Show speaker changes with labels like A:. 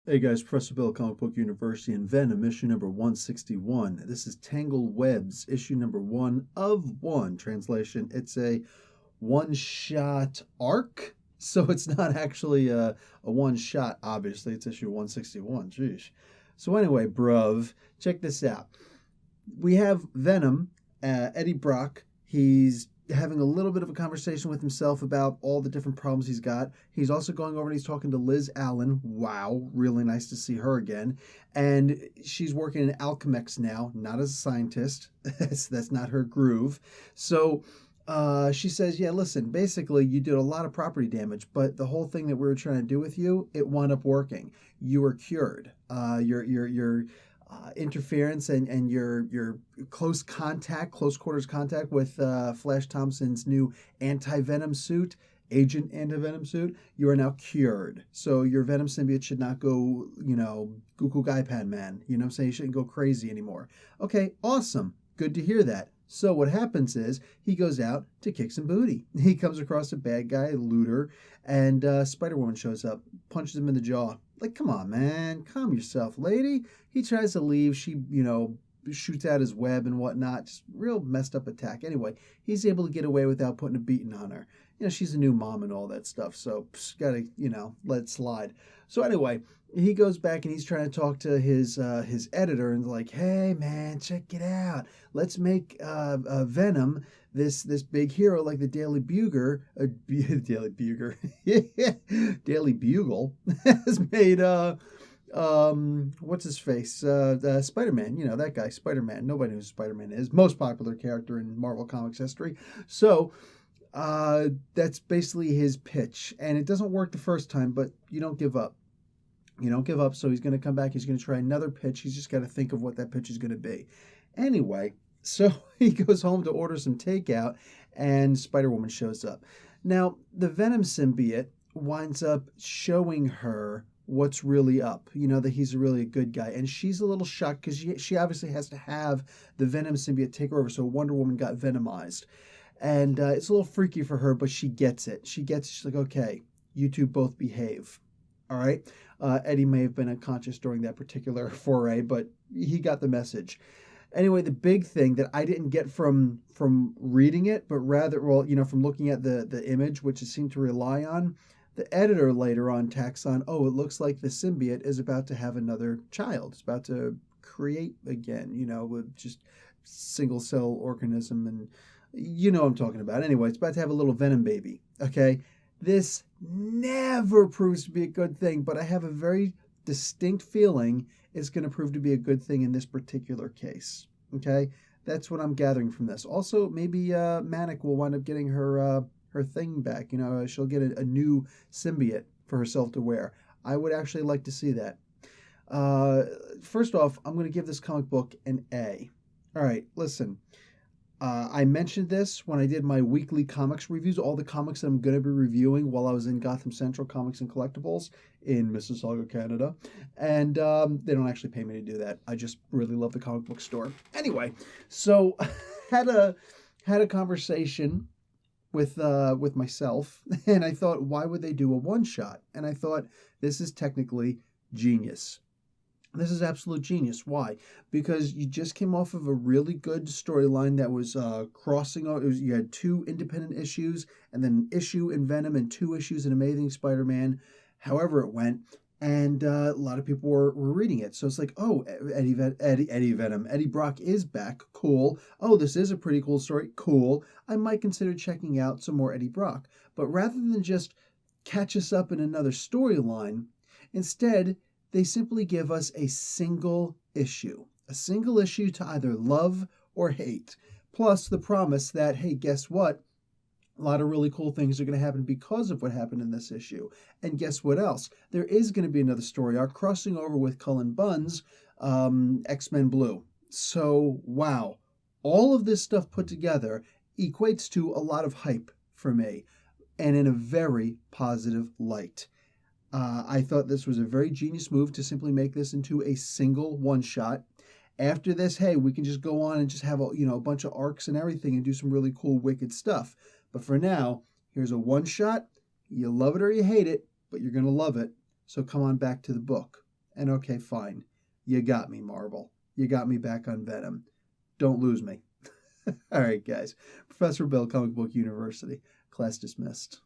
A: Hey guys, Professor Bill, Comic Book University, and Venom, issue number 161. This is Tangled Webs, issue number 1 of 1. Translation, it's a one-shot arc, so it's not actually a one-shot, obviously. It's issue 161, jeez. So anyway, bruv, check this out. We have Venom, Eddie Brock. He's having a little bit of a conversation with himself about all the different problems he's got. He's also going over and he's talking to Liz Allen. Wow, really nice to see her again. And she's working in Alchemex now, not as a scientist. That's not her groove. So she says, yeah, listen, basically you did a lot of property damage, but the whole thing that we were trying to do with you, it wound up working. You were cured. Your interference and your close contact, close quarters contact with Flash Thompson's new anti-venom suit, agent anti-venom suit, you are now cured. So your Venom symbiote should not go, goo goo gai pan man. You know what I'm saying? You shouldn't go crazy anymore. Okay, awesome. Good to hear that. So what happens is he goes out to kick some booty. He comes across a bad guy, looter, and Spider-Woman shows up, punches him in the jaw. Like, come on, man, calm yourself, lady. He tries to leave. She, shoots out his web and whatnot. Just real messed up attack. Anyway, he's able to get away without putting a beating on her. She's a new mom and all that stuff, so gotta, let it slide. So anyway, he goes back and he's trying to talk to his editor and like, hey man, check it out. Let's make Venom this big hero like the Daily Bugle, Daily Bugle, Daily Bugle has made what's his face, Spider-Man. That guy, Spider-Man. Nobody knows who Spider-Man is. Most popular character in Marvel Comics history. So that's basically his pitch, and it doesn't work the first time, but you don't give up. You don't give up. So he's going to come back. He's going to try another pitch. He's just got to think of what that pitch is going to be. Anyway, so he goes home to order some takeout, and Spider-Woman shows up. Now, the Venom symbiote winds up showing her what's really up, that he's really a good guy. And she's a little shocked because she obviously has to have the Venom symbiote take her over. So Wonder Woman got venomized. And it's a little freaky for her, but she gets it. She's like, okay, you two both behave. All right. Eddie may have been unconscious during that particular foray, but he got the message. Anyway, the big thing that I didn't get from reading it, but rather, from looking at the image, which it seemed to rely on, the editor later on tacks on, it looks like the symbiote is about to have another child. It's about to create again, with just single cell organism, and what I'm talking about. Anyway, it's about to have a little Venom baby. Okay. This never proves to be a good thing, but I have a very distinct feeling it's going to prove to be a good thing in this particular case. Okay, that's what I'm gathering from this. Also, maybe Manic will wind up getting her thing back. She'll get a new symbiote for herself to wear. I would actually like to see that. First off, I'm going to give this comic book an A. All right, listen. I mentioned this when I did my weekly comics reviews, all the comics that I'm going to be reviewing while I was in Gotham Central Comics and Collectibles in Mississauga, Canada. And they don't actually pay me to do that. I just really love the comic book store. Anyway, so had a conversation with myself, and I thought, why would they do a one-shot? And I thought, this is technically genius. This is absolute genius. Why? Because you just came off of a really good storyline that was crossing. You had 2 independent issues, and then an issue in Venom, and 2 issues in Amazing Spider-Man. However it went, and a lot of people were reading it. So it's like, oh, Eddie Brock is back. Cool. Oh, this is a pretty cool story. Cool. I might consider checking out some more Eddie Brock. But rather than just catch us up in another storyline, instead, they simply give us a single issue to either love or hate, plus the promise that, hey, guess what? A lot of really cool things are going to happen because of what happened in this issue. And guess what else? There is going to be another story arc crossing over with Cullen Bunn's X-Men Blue. So, wow. All of this stuff put together equates to a lot of hype for me, and in a very positive light. I thought this was a very genius move to simply make this into a single one-shot. After this, hey, we can just go on and just have a bunch of arcs and everything and do some really cool, wicked stuff. But for now, here's a one-shot. You love it or you hate it, but you're going to love it. So come on back to the book. And okay, fine. You got me, Marvel. You got me back on Venom. Don't lose me. All right, guys. Professor Bill, Comic Book University. Class dismissed.